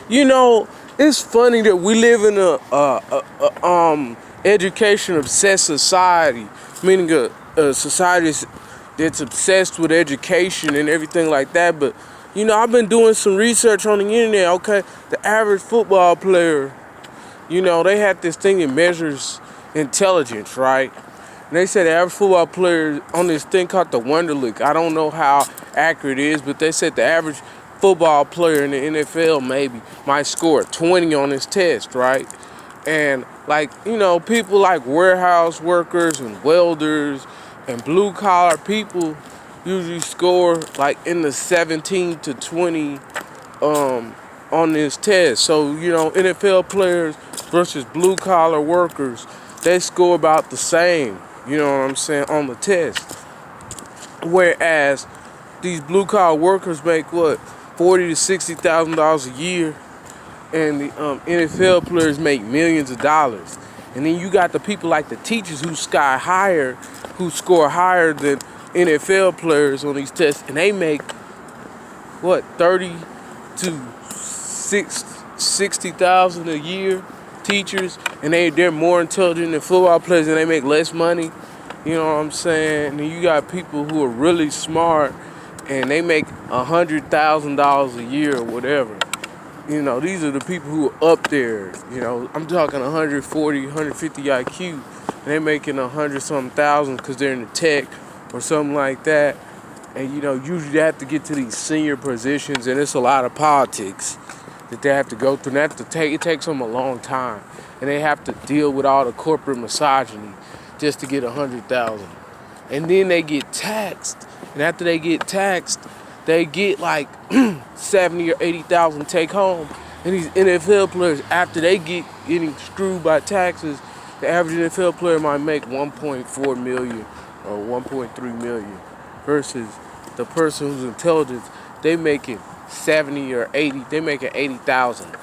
You know, it's funny that we live in a education obsessed society, meaning a society that's obsessed with education and everything like that. But I've been doing some research on the internet. Okay, the average football player, they had this thing that measures intelligence, right? And they said the average football player on this thing called the Wonderlic. I don't know how accurate it is, but they said the average football player in the NFL maybe might score 20 on this test, right? And people like warehouse workers and welders and blue collar people usually score like in the 17 to 20 on this test. So, NFL players versus blue collar workers, they score about the same, you know what I'm saying, on the test. Whereas these blue collar workers make what, $40,000 to $60,000 a year, and the NFL players make millions of dollars. And then you got the people like the teachers who score higher than NFL players on these tests, and they make what, 30 to 60,000 a year. Teachers, and they're more intelligent than football players, and they make less money. You know what I'm saying? And you got people who are really smart, and they make $100,000 a year or whatever. These are the people who are up there. I'm talking 140, 150 IQ, and they're making 100-something thousand because they're in the tech or something like that. And usually they have to get to these senior positions, and it's a lot of politics that they have to go through. And it takes them a long time, and they have to deal with all the corporate misogyny just to get 100,000. And then they get taxed, and after they get taxed, they get like 70 or 80,000 take home. And these NFL players, after they getting screwed by taxes, the average NFL player might make 1.4 million or 1.3 million, versus the person who's intelligent, they making 70 or 80, they making 80,000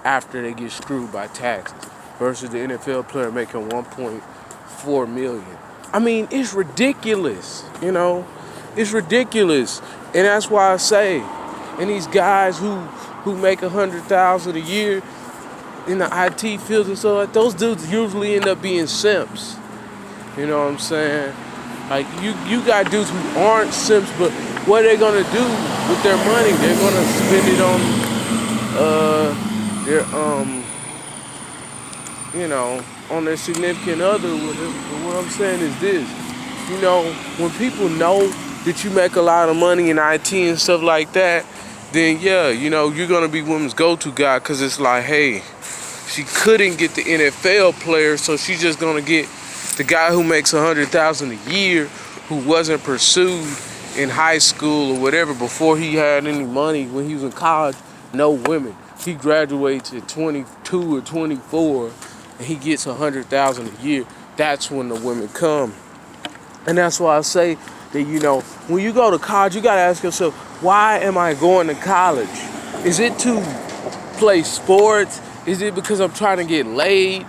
after they get screwed by taxes, versus the NFL player making 1.4 million. I mean, it's ridiculous, it's ridiculous. And that's why I say, and these guys who make 100,000 a year in the IT fields and stuff, like those dudes usually end up being simps. You know what I'm saying? Like you got dudes who aren't simps, but what are they gonna do with their money? They're gonna spend it on on their significant other. But what I'm saying is this: when people know that you make a lot of money in IT and stuff like that, then yeah, you're gonna be women's go-to guy, because it's like, hey, she couldn't get the NFL player, so she's just gonna get the guy who makes 100,000 a year, who wasn't pursued in high school or whatever before he had any money. When he was in college, no women. He graduates at 22 or 24, and he gets 100,000 a year. That's when the women come. And that's why I say that, when you go to college, you gotta ask yourself, why am I going to college? Is it to play sports? Is it because I'm trying to get laid?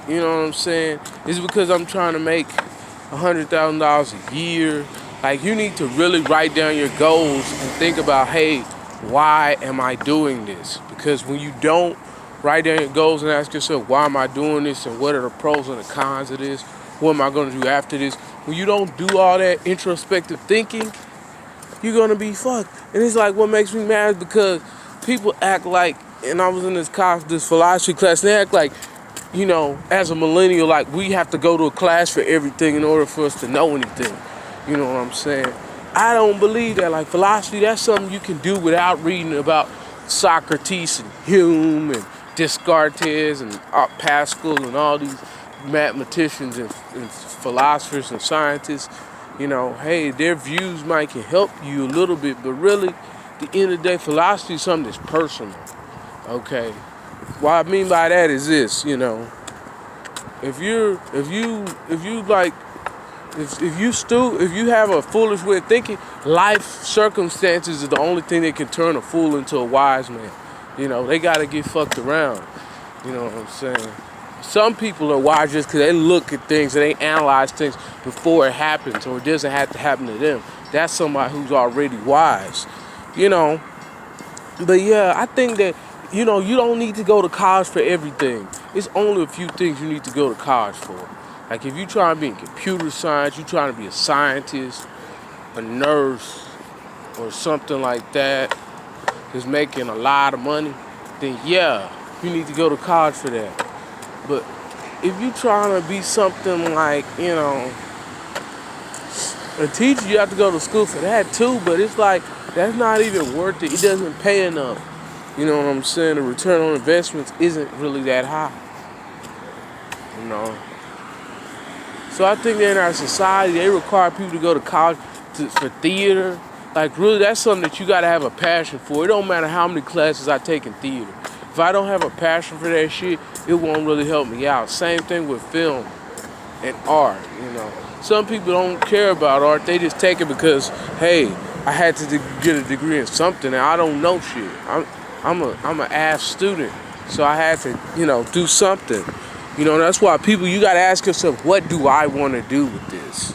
You know what I'm saying? Is it because I'm trying to make $100,000 a year? Like, you need to really write down your goals and think about, hey, why am I doing this? Because when you don't write down your goals and ask yourself, why am I doing this, and what are the pros and the cons of this? What am I going to do after this? When you don't do all that introspective thinking, you're going to be fucked. And it's like, what makes me mad is because people act like, and I was in this philosophy class, and they act like, as a millennial, like we have to go to a class for everything in order for us to know anything. You know what I'm saying? I don't believe that. Like, philosophy, that's something you can do without reading about Socrates and Hume and Descartes and Pascal and all these mathematicians and philosophers and scientists. Hey, their views might can help you a little bit, but really, at the end of the day, philosophy is something that's personal. Okay? What I mean by that is this, if you have a foolish way of thinking, life circumstances is the only thing that can turn a fool into a wise man. They gotta get fucked around. You know what I'm saying? Some people are wise just because they look at things and they analyze things before it happens, or it doesn't have to happen to them. That's somebody who's already wise. But yeah, I think that you know, you don't need to go to college for everything. It's only a few things you need to go to college for. Like if you trying to be in computer science, you trying to be a scientist, a nurse, or something like that, is making a lot of money, then yeah, you need to go to college for that. But if you trying to be something like, you know, a teacher, you have to go to school for that too, but it's like, that's not even worth it. It doesn't pay enough. You know what I'm saying? The return on investments isn't really that high. You know? So I think that in our society, they require people to go to college for theater. Like really, that's something that you gotta have a passion for. It don't matter how many classes I take in theater. If I don't have a passion for that shit, it won't really help me out. Same thing with film and art, you know. Some people don't care about art. They just take it because, hey, I had to get a degree in something and I don't know shit. I'm an ass student, so I had to, you know, do something. You know, that's why people, you gotta ask yourself, what do I want to do with this?